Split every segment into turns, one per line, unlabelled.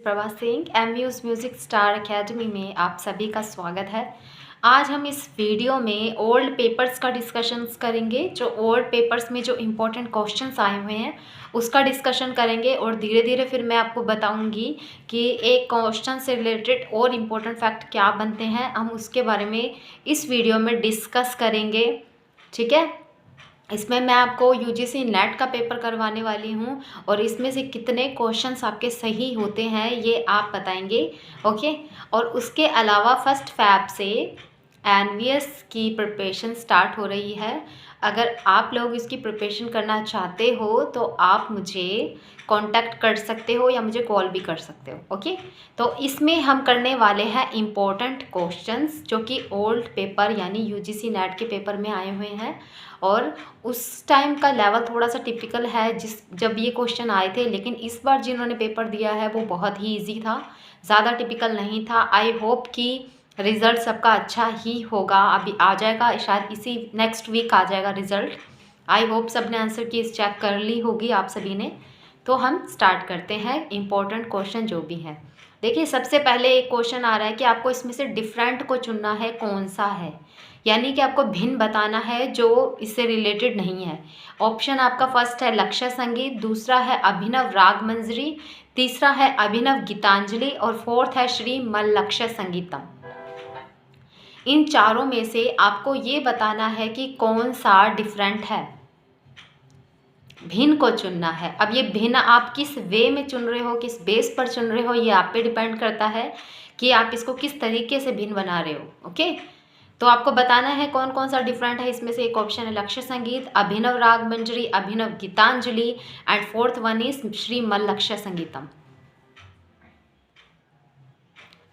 प्रभा सिंह एमयूज़ music star academy में आप सभी का स्वागत है। आज हम इस वीडियो में ओल्ड पेपर्स का डिस्कशंस करेंगे। जो ओल्ड पेपर्स में जो इम्पोर्टेंट क्वेश्चंस आए हुए हैं उसका डिस्कशन करेंगे और धीरे धीरे फिर मैं आपको बताऊंगी कि एक क्वेश्चन से रिलेटेड और इम्पोर्टेंट फैक्ट क्या बनते हैं, हम उसके बारे में इस वीडियो में डिस्कस करेंगे। ठीक है, इसमें मैं आपको यूजीसी नेट का पेपर करवाने वाली हूँ और इसमें से कितने क्वेश्चंस आपके सही होते हैं ये आप बताएंगे। ओके, और उसके अलावा फर्स्ट फैब से एनवीएस की प्रिपरेशन स्टार्ट हो रही है। अगर आप लोग इसकी प्रिपरेशन करना चाहते हो तो आप मुझे कांटेक्ट कर सकते हो या मुझे कॉल भी कर सकते हो। ओके, तो इसमें हम करने वाले हैं इम्पोर्टेंट क्वेश्चंस जो कि ओल्ड पेपर यानी यूजीसी नेट के पेपर में आए हुए हैं और उस टाइम का लेवल थोड़ा सा टिपिकल है जब ये क्वेश्चन आए थे, लेकिन इस बार जिन्होंने पेपर दिया है वो बहुत ही इजी था, ज़्यादा टिपिकल नहीं था। आई होप कि रिज़ल्ट सबका अच्छा ही होगा। अभी आ जाएगा, शायद इसी नेक्स्ट वीक आ जाएगा रिज़ल्ट। आई होप सब ने आंसर की चेक कर ली होगी आप सभी ने। तो हम स्टार्ट करते हैं इम्पोर्टेंट क्वेश्चन जो भी है। देखिए, सबसे पहले एक क्वेश्चन आ रहा है कि आपको इसमें से डिफरेंट को चुनना है, कौन सा है, यानी कि आपको भिन्न बताना है जो इससे रिलेटेड नहीं है। ऑप्शन आपका फर्स्ट है लक्ष्य संगीत, दूसरा है अभिनव राग मंजरी, तीसरा है अभिनव गीतांजलि और फोर्थ है श्री मल्लक्ष्य संगीतम। इन चारों में से आपको ये बताना है कि कौन सा डिफरेंट है, भिन्न को चुनना है। अब ये भिन्न आप किस वे में चुन रहे हो, किस बेस पर चुन रहे हो, ये आप पे डिपेंड करता है कि आप इसको किस तरीके से भिन्न बना रहे हो। ओके, तो आपको बताना है कौन कौन सा डिफरेंट है। इसमें से एक ऑप्शन है लक्ष्य Sangeet, Abhinav Raag Manjari, Abhinav Geetanjali and fourth one is Shri Mallakshya Sangeetam.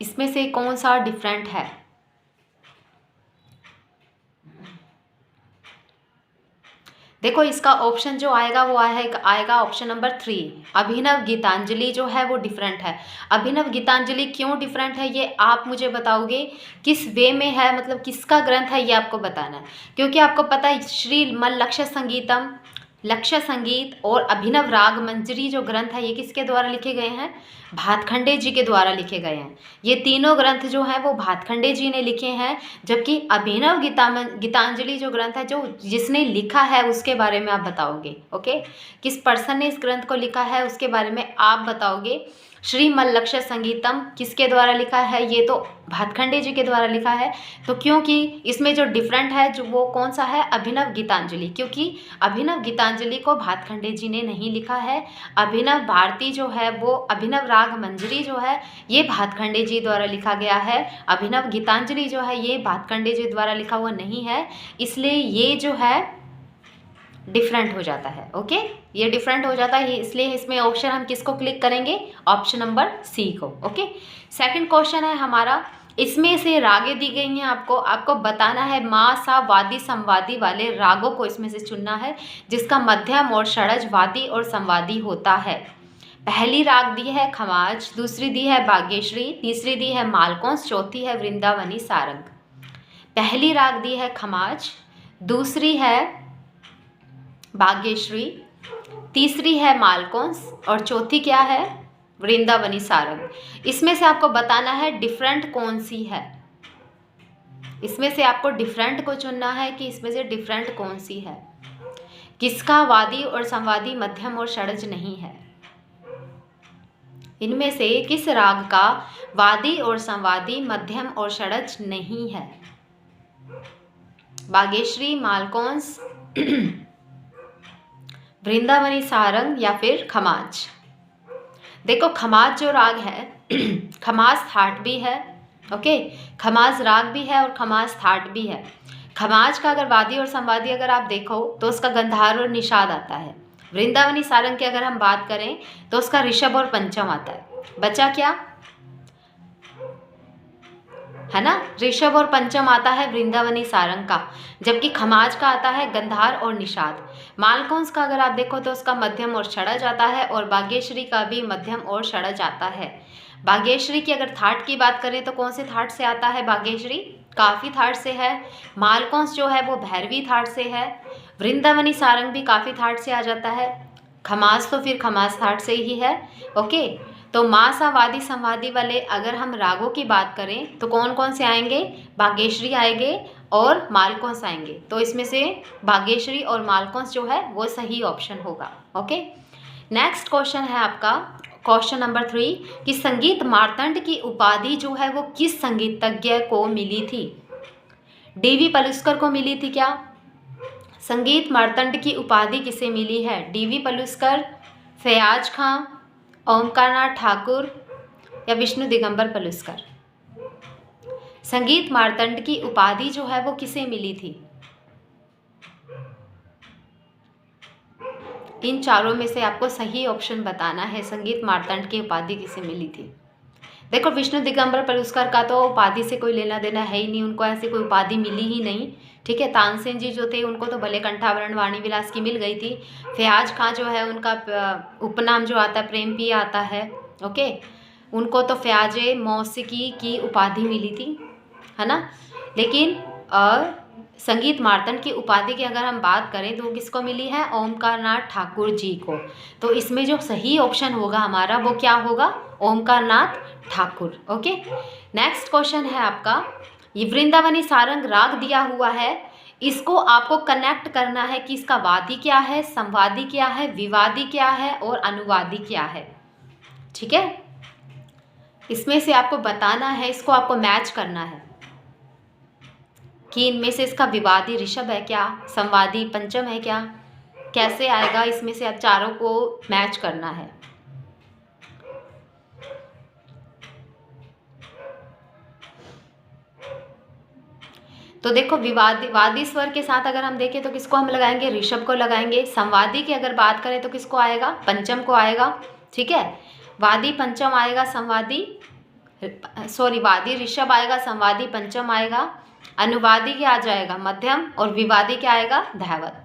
इसमें से कौन सा डिफरेंट है? देखो, इसका ऑप्शन जो आएगा वो आएगा ऑप्शन नंबर 3, अभिनव गीतांजलि जो है वो डिफरेंट है। अभिनव गीतांजलि क्यों डिफरेंट है ये आप मुझे बताओगे, किस वे में है, मतलब किसका ग्रंथ है ये आपको बताना है। क्योंकि आपको पता है श्री मल्लक्ष्य संगीतम, लक्ष्य संगीत और अभिनव राग मंजरी जो ग्रंथ है ये किसके द्वारा लिखे गए हैं? भातखंडे जी के द्वारा लिखे गए हैं। ये तीनों ग्रंथ जो हैं वो भातखंडे जी ने लिखे हैं, जबकि अभिनव गीतांजलि जो ग्रंथ है जो जिसने लिखा है उसके बारे में आप बताओगे। ओके, किस पर्सन ने इस ग्रंथ को लिखा है उसके बारे में आप बताओगे। श्री मल्लक्ष्य संगीतम किसके द्वारा लिखा है? ये तो भातखंडे जी के द्वारा लिखा है। तो क्योंकि इसमें जो डिफरेंट है जो वो कौन सा है? अभिनव गीतांजलि, क्योंकि अभिनव गीतांजलि को भातखंडे जी ने नहीं लिखा है। अभिनव भारती जो है वो अभिनव राग मंजरी जो है ये भातखंडे जी द्वारा लिखा गया है। अभिनव गीतांजलि जो है ये भातखंडे जी द्वारा लिखा हुआ नहीं है, इसलिए ये जो है डिफरेंट हो जाता है। ओके, ये डिफरेंट हो जाता है, इसलिए इसमें ऑप्शन हम किसको क्लिक करेंगे? ऑप्शन नंबर सी को। ओके, सेकंड क्वेश्चन है हमारा, इसमें से रागें दी गई हैं, आपको बताना है मा सा वादी संवादी वाले रागों को इसमें से चुनना है जिसका मध्यम और षड्ज वादी और संवादी होता है। पहली राग दी है खमाज, दूसरी दी है बागेश्वरी, तीसरी दी है मालकोंस, चौथी है वृंदावनी सारंग। पहली राग दी है खमाज, दूसरी है बागेश्वरी, तीसरी है मालकोंस और चौथी क्या है? वृंदावनी सारंग। इसमें से आपको बताना है डिफरेंट कौन सी है। इसमें से आपको डिफरेंट को चुनना है कि इसमें से डिफरेंट कौन सी है, किसका वादी और संवादी मध्यम और षड्ज नहीं है। इनमें से किस राग का वादी और संवादी मध्यम और षड्ज नहीं है? बागेश्वरी, मालकोंस, वृंदावनी सारंग या फिर खमाज। देखो, खमाज जो राग है खमाज थाट भी है। ओके, खमाज राग भी है और खमाज थाट भी है। खमाज का अगर वादी और संवादी अगर आप देखो तो उसका गंधार और निषाद आता है। वृंदावनी सारंग की अगर हम बात करें तो उसका ऋषभ और पंचम आता है। बचा क्या? है ना, ऋषभ और पंचम आता है वृंदावनी सारंग का, जबकि खमाज का आता है गंधार और निषाद। मालकोंस का अगर आप देखो तो उसका मध्यम और षड्ज आता है और बागेश्वरी का भी मध्यम और षड्ज आता है। बागेश्वरी की अगर थाट की बात करें तो कौन से थाट से आता है? बागेश्वरी काफ़ी थाट से है। मालकोंस जो है वो भैरवी थाट से है। वृंदावनी सारंग भी काफ़ी थाट से आ जाता है। खमाज तो फिर खमाज थाट से ही है। ओके, तो मासावादी संवादी वाले अगर हम रागों की बात करें तो कौन कौन से आएंगे? भाग्यश्री आएंगे और मालकोंस आएंगे। तो इसमें से भाग्यश्री और मालकोंस जो है वो सही ऑप्शन होगा। ओके, नेक्स्ट क्वेश्चन है आपका क्वेश्चन नंबर 3 कि संगीत मार्तंड की उपाधि जो है वो किस संगीतज्ञ को मिली थी? डीवी पलुस्कर को मिली थी क्या? संगीत मार्तंड की उपाधि किसे मिली है? डीवी पलुस्कर, फयाज खां, ओमकारनाथ ठाकुर या विष्णु दिगंबर पलुस्कर? संगीत मार्तंड की उपाधि जो है वो किसे मिली थी? इन चारों में से आपको सही ऑप्शन बताना है, संगीत मार्तंड की उपाधि किसे मिली थी। देखो, विष्णु दिगंबर पलुस्कर का तो उपाधि से कोई लेना देना है ही नहीं, उनको ऐसी कोई उपाधि मिली ही नहीं। ठीक है, तानसेन जी जो थे उनको तो भले कंठाभरण वाणी विलास की मिल गई थी। फयाज खां जो है उनका उपनाम जो आता है प्रेम पिया आता है। ओके, उनको तो फयाजे मौसीकी की उपाधि मिली थी, है ना। लेकिन संगीत मार्तंड की उपाधि की अगर हम बात करें तो किसको मिली है? ओमकारनाथ ठाकुर जी को। तो इसमें जो सही ऑप्शन होगा हमारा वो क्या होगा? Omkarnath Thakur. Okay, next question है आपका, ये वृंदावनी सारंग राग दिया हुआ है, इसको आपको कनेक्ट करना है कि इसका वादी क्या है, संवादी क्या है, विवादी क्या है और अनुवादी क्या है। ठीक है, इसमें से आपको बताना है, इसको आपको मैच करना है कि इनमें से इसका विवादी ऋषभ है क्या, संवादी पंचम है क्या, कैसे आएगा। इसमें से आप चारों को मैच करना है। तो देखो, वादी स्वर के साथ अगर हम देखें तो किसको हम लगाएंगे? ऋषभ को लगाएंगे। संवादी की अगर बात करें तो किसको आएगा? पंचम को आएगा। ठीक है, वादी पंचम आएगा, वादी ऋषभ आएगा, संवादी पंचम आएगा, अनुवादी क्या आ जाएगा? मध्यम, और विवादी क्या आएगा? धैवत।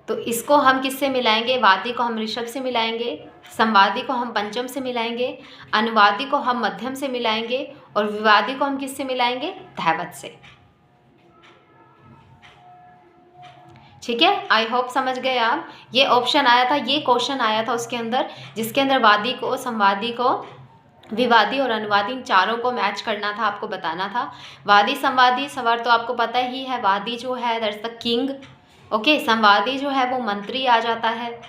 तो इसको हम किससे मिलाएंगे? वादी को हम ऋषभ से मिलाएंगे, संवादी को हम पंचम से मिलाएंगे, अनुवादी को हम मध्यम से मिलाएंगे और विवादी को हम किससे मिलाएंगे? धैवत से। ठीक है, आई होप समझ गए आप। ये ऑप्शन आया था, ये क्वेश्चन आया था उसके अंदर, जिसके अंदर वादी को, संवादी को, विवादी और अनुवादी इन चारों को मैच करना था, आपको बताना था। वादी संवादी स्वर तो आपको पता ही है, वादी जो है दैट्स द किंग। ओके, संवादी जो है वो मंत्री आ जाता है,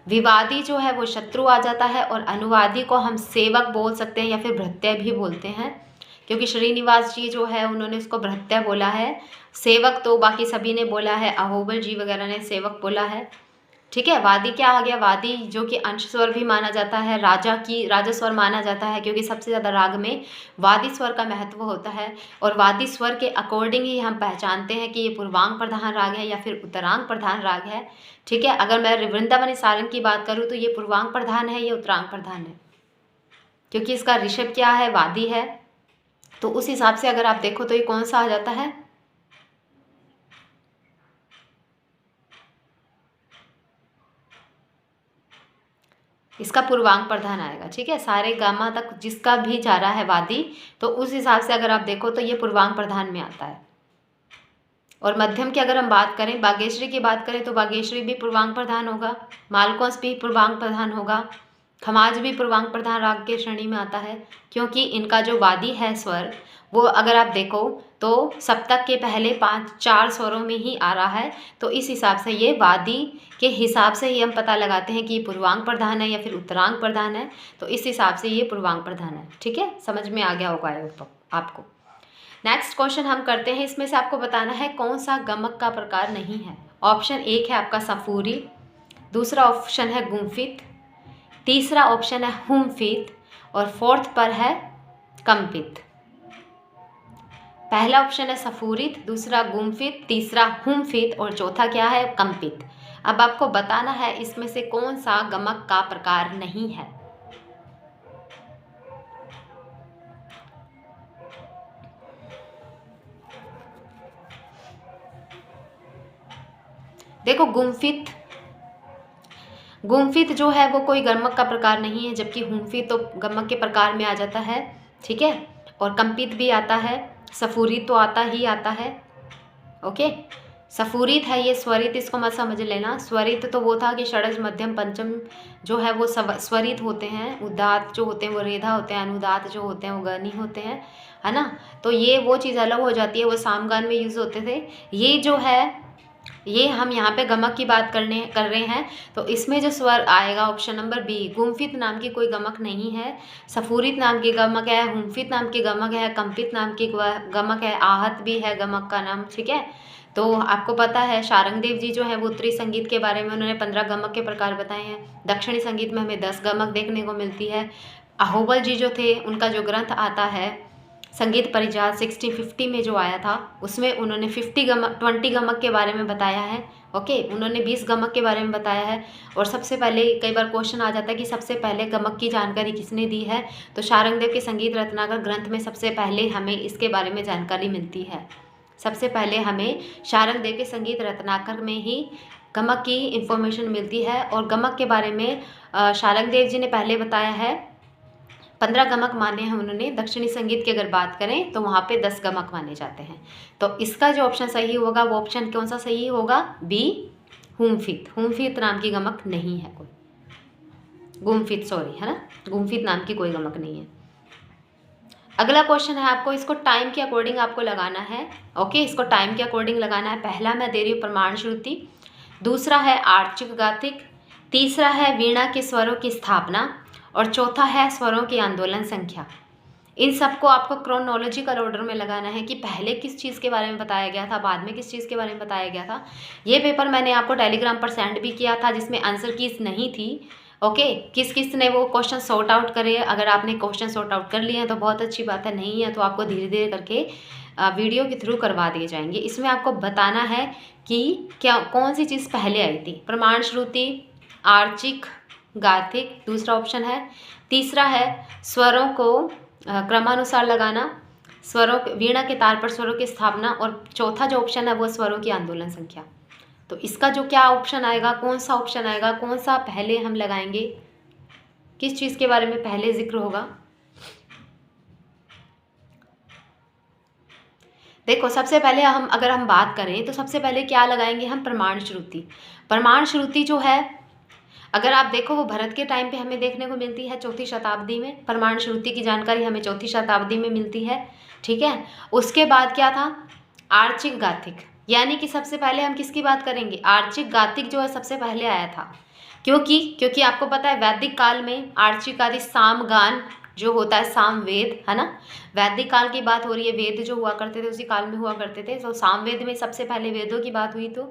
विवादी जो है वो शत्रु आ जाता है और अनुवादी को हम सेवक बोल सकते हैं या फिर भृत्य भी बोलते हैं, क्योंकि श्रीनिवास जी जो है उन्होंने उसको भृत्य बोला है। सेवक तो बाकी सभी ने बोला है, अहोबल जी वगैरह ने सेवक बोला है। ठीक है, वादी क्या आ गया? वादी जो कि अंश स्वर भी माना जाता है, राजा स्वर माना जाता है, क्योंकि सबसे ज़्यादा राग में वादी स्वर का महत्व होता है और वादी स्वर के अकॉर्डिंग ही हम पहचानते हैं कि ये पूर्वांग प्रधान राग है या फिर उत्तरांग प्रधान राग है। ठीक है, अगर मैं वृंदावनी सारंग की बात करूँ तो ये पूर्वांग प्रधान है, ये उत्तरांग प्रधान है, क्योंकि इसका ऋषभ क्या है? वादी है। तो उस हिसाब से अगर आप देखो तो ये कौन सा आ जाता है? इसका पूर्वांग प्रधान आएगा। ठीक है, सारे गामा तक जिसका भी जा रहा है वादी, तो उस हिसाब से अगर आप देखो तो ये पूर्वांग प्रधान में आता है। और मध्यम की अगर हम बात करें, बागेश्वरी की बात करें तो बागेश्वरी भी पूर्वांग प्रधान होगा, मालकोंस भी पूर्वांग प्रधान होगा, खमाज भी पूर्वांग प्रधान राग के श्रेणी में आता है, क्योंकि इनका जो वादी है स्वर वो अगर आप देखो तो सप्तक के पहले 4 स्वरों में ही आ रहा है। तो इस हिसाब से ये वादी के हिसाब से ही हम पता लगाते हैं कि ये पूर्वांग प्रधान है या फिर उत्तरांग प्रधान है। तो इस हिसाब से ये पूर्वांग प्रधान है। ठीक है, समझ में आ गया होगा आपको। नेक्स्ट क्वेश्चन हम करते हैं, इसमें से आपको बताना है कौन सा गमक का प्रकार नहीं है। ऑप्शन 1 है आपका सफूरी, दूसरा ऑप्शन है गुम्फित, तीसरा ऑप्शन है हुमफित और फोर्थ पर है कंपित। पहला ऑप्शन है सफूरित, दूसरा गुम्फित, तीसरा हुमफित और चौथा क्या है? कंपित। अब आपको बताना है इसमें से कौन सा गमक का प्रकार नहीं है। देखो, गुम्फित जो है वो कोई गमक का प्रकार नहीं है, जबकि हुमफित तो गमक के प्रकार में आ जाता है। ठीक है, और कंपित भी आता है, सफूरी तो आता ही आता है। ओके, सफूरित है ये स्वरित, इसको मत समझ लेना। स्वरित तो वो था कि षड्ज मध्यम पंचम जो है वो स्वरित होते हैं, उदात जो होते हैं वो रेधा होते हैं, अनुदात जो होते हैं वो गनी होते हैं, है ना। तो ये वो चीज़ अलग हो जाती है, वो सामगान में यूज़ होते थे। ये जो है ये हम यहाँ पे गमक की बात कर रहे हैं, तो इसमें जो स्वर आएगा ऑप्शन नंबर बी। गुम्फित नाम की कोई गमक नहीं है, सफूरित नाम की गमक है, हुम्फित नाम की गमक है, कंपित नाम की गमक है, आहत भी है गमक का नाम, ठीक है। तो आपको पता है शारंगदेव जी जो है वो उत्तरी संगीत के बारे में उन्होंने 15 गमक के प्रकार बताए हैं। दक्षिणी संगीत में हमें 10 गमक देखने को मिलती है। अहोबल जी जो थे उनका जो ग्रंथ आता है संगीत परिजात 1650 में जो आया था, उसमें उन्होंने 20 गमक के बारे में बताया है। ओके, उन्होंने 20 गमक के बारे में बताया है। और सबसे पहले कई बार क्वेश्चन आ जाता है कि सबसे पहले गमक की जानकारी किसने दी है, तो शारंगदेव के संगीत रत्नाकर ग्रंथ में सबसे पहले हमें इसके बारे में जानकारी मिलती है। सबसे पहले हमें शारंगदेव के संगीत रत्नाकर में ही गमक की इन्फॉर्मेशन मिलती है। और गमक के बारे में शारंगदेव जी ने पहले बताया है 15 गमक माने हैं उन्होंने। दक्षिणी संगीत की अगर बात करें तो वहाँ पे 10 गमक माने जाते हैं। तो इसका जो ऑप्शन सही होगा वो ऑप्शन कौन सा सही होगा, बी, हुम्फित। हुम्फित नाम की गमक नहीं है कोई, गुम्फित सॉरी, है ना, गुम्फित नाम की कोई गमक नहीं है। अगला क्वेश्चन है आपको, इसको टाइम के अकॉर्डिंग आपको लगाना है। ओके, इसको टाइम के अकॉर्डिंग लगाना है। पहला मैं दे रही हूँ प्रमाण श्रुति, दूसरा है आर्चिक गाथिक, तीसरा है वीणा के स्वरों की स्थापना, और चौथा है स्वरों की आंदोलन संख्या। इन सबको आपको क्रोनोलॉजिकल ऑर्डर में लगाना है कि पहले किस चीज़ के बारे में बताया गया था, बाद में किस चीज़ के बारे में बताया गया था। ये पेपर मैंने आपको टेलीग्राम पर सेंड भी किया था जिसमें आंसर कीज नहीं थी। ओके, किस किस ने वो क्वेश्चन सॉर्ट आउट करे। अगर आपने क्वेश्चन सॉर्ट आउट कर लिए हैं तो बहुत अच्छी बात है, नहीं है तो आपको धीरे धीरे करके वीडियो के थ्रू करवा दिए जाएंगे। इसमें आपको बताना है कि क्या कौन सी चीज़ पहले आई थी। प्रमाण श्रुति, आर्चिक गाथिक दूसरा ऑप्शन है, तीसरा है स्वरों को क्रमानुसार लगाना, स्वरों वीणा के तार पर स्वरों की स्थापना, और चौथा जो ऑप्शन है वो स्वरों की आंदोलन संख्या। तो इसका जो क्या ऑप्शन आएगा, कौन सा ऑप्शन आएगा, कौन सा पहले हम लगाएंगे, किस चीज़ के बारे में पहले जिक्र होगा। देखो सबसे पहले अगर हम बात करें तो सबसे पहले क्या लगाएंगे हम, प्रमाण श्रुति। प्रमाण श्रुति जो है अगर आप देखो वो भरत के टाइम पे हमें देखने को मिलती है 4वीं शताब्दी में। प्रमाण श्रुति की जानकारी हमें 4वीं शताब्दी में मिलती है, ठीक है। उसके बाद क्या था, आर्चिक गाथिक, यानी कि सबसे पहले हम किसकी बात करेंगे, आर्चिक गाथिक जो है सबसे पहले आया था। क्योंकि आपको पता है वैदिक काल में आर्चिक आदि सामगान जो होता है, सामवेद, है ना। वैदिक काल की बात हो रही है, वेद जो हुआ करते थे उसी काल में हुआ करते थे। तो सामवेद में सबसे पहले वेदों की बात हुई। तो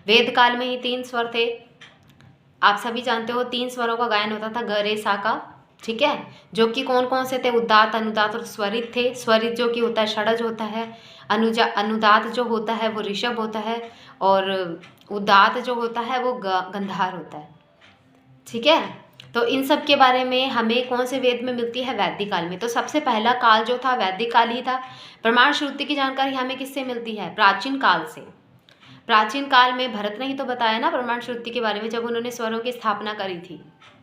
वेद काल में ही 3 स्वर थे, आप सभी जानते हो 3 स्वरों का गायन होता था ग रे सा का, ठीक है। जो कि कौन कौन से थे, उदात, अनुदात और स्वरित थे। स्वरित जो कि होता है षडज होता है, अनुदात जो होता है वो ऋषभ होता है, और उदात जो होता है वो गंधार होता है, ठीक है। तो इन सब के बारे में हमें कौन से वेद में मिलती है, वैदिक काल में। तो सबसे पहला काल जो था वैदिक काल ही था। प्रमाण श्रुति की जानकारी हमें किससे मिलती है, प्राचीन काल से। प्राचीन काल में भरत ने ही तो बताया ना प्रमाण श्रुति के बारे में, जब उन्होंने स्वरों की स्थापना करी थी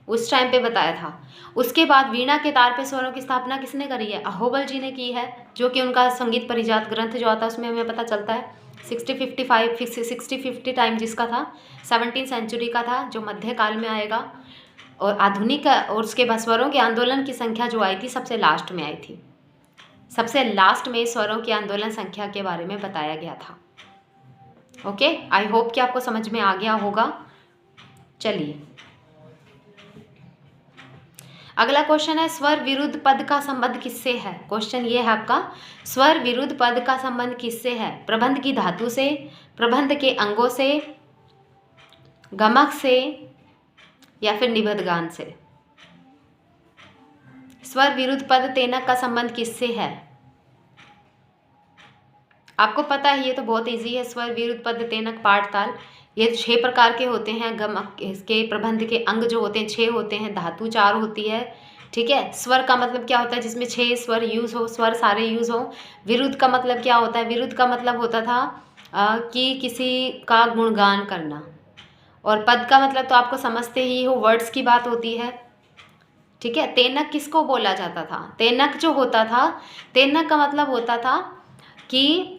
उस टाइम पे बताया था। उसके बाद वीणा के तार पे स्वरों की स्थापना किसने करी है, अहोबल जी ने की है, जो कि उनका संगीत परिजात ग्रंथ जो आता है उसमें हमें पता चलता है। 6050 टाइम जिसका था 17वीं सेंचुरी का था, जो मध्य काल में आएगा। और आधुनिक और उसके बाद स्वरों के आंदोलन की संख्या जो आई थी सबसे लास्ट में आई थी। सबसे लास्ट में स्वरों की आंदोलन संख्या के बारे में बताया गया था। ओके, आई होप कि आपको समझ में आ गया होगा। चलिए अगला क्वेश्चन है, स्वर विरुद्ध पद का संबंध किससे है। क्वेश्चन ये है आपका, स्वर विरुद्ध पद का संबंध किससे है, प्रबंध की धातु से, प्रबंध के अंगों से, गमक से, या फिर निबद्ध गान से। स्वर विरुद्ध पद तेनक का संबंध किससे है, आपको पता है ये तो बहुत इजी है। स्वर विरुद्ध पद तेनक पाठ ताल, ये 6 प्रकार के होते हैं। गमक इसके प्रबंध के अंग जो होते हैं 6 होते हैं, धातु 4 होती है, ठीक है। स्वर का मतलब क्या होता है, जिसमें 6 स्वर यूज़ हो, स्वर सारे यूज़ हो। विरुद्ध का मतलब क्या होता है, विरुद्ध का मतलब होता था कि किसी का गुणगान करना। और पद का मतलब तो आपको समझते ही हो, वर्ड्स की बात होती है, ठीक है। तेनक किसको बोला जाता था, तेनक जो होता था, तेनक का मतलब होता था कि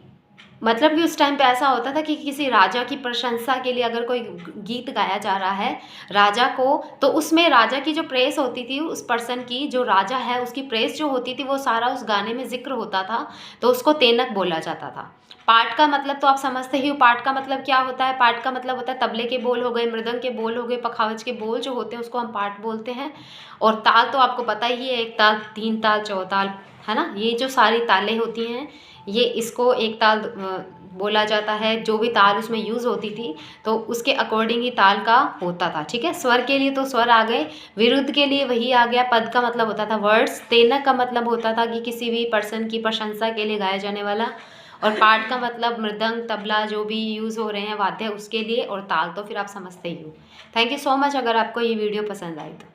मतलब कि उस टाइम पे ऐसा होता था कि किसी राजा की प्रशंसा के लिए अगर कोई गीत गाया जा रहा है राजा को, तो उसमें राजा की जो प्रेस होती थी, उस पर्सन की, जो राजा है उसकी प्रेस जो होती थी वो सारा उस गाने में जिक्र होता था, तो उसको तेनक बोला जाता था। पाठ का मतलब तो आप समझते ही हो, पाठ का मतलब क्या होता है? पाठ का मतलब होता है तबले के बोल हो गए, मृदंग के बोल हो गए, पखावज के बोल जो होते हैं उसको हम पाठ बोलते हैं। और ताल तो आपको पता ही है, एक ताल, तीन ताल, चौताल, है ना? ये जो सारी तालें होती हैं, ये इसको एक ताल बोला जाता है। जो भी ताल उसमें यूज़ होती थी तो उसके अकॉर्डिंग ही ताल का होता था, ठीक है। स्वर के लिए तो स्वर आ गए, विरुद्ध के लिए वही आ गया। पद का मतलब होता था वर्ड्स, तेनक का मतलब होता था कि किसी भी पर्सन की प्रशंसा के लिए गाया जाने वाला, और पाठ का मतलब मृदंग, तबला जो भी यूज़ हो रहे हैं वाद्य उसके लिए, और ताल तो फिर आप समझते ही हो। थैंक यू सो मच अगर आपको ये वीडियो पसंद आई तो।